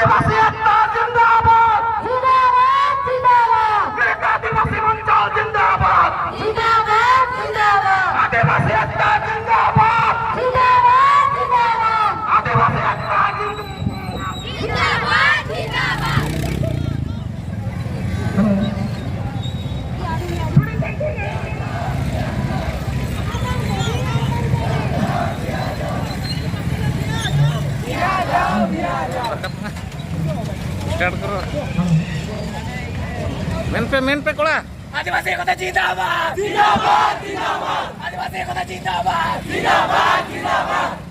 आदिवासी एकता जिंदाबाद जिंदाबाद जिंदाबाद मिलिक आदिवासी मंच जिंदाबाद जिंदाबाद जिंदाबाद आदिवासी एकता जिंदाबाद जिंदाबाद जिंदाबाद आदिवासी एकता जिंदाबाद जिंदाबाद स्टार्ट करो मेन पे कोड़ा आदिवासी एकता जिंदाबाद जिंदाबाद जिंदाबाद आदिवासी एकता जिंदाबाद जिंदाबाद जिंदाबाद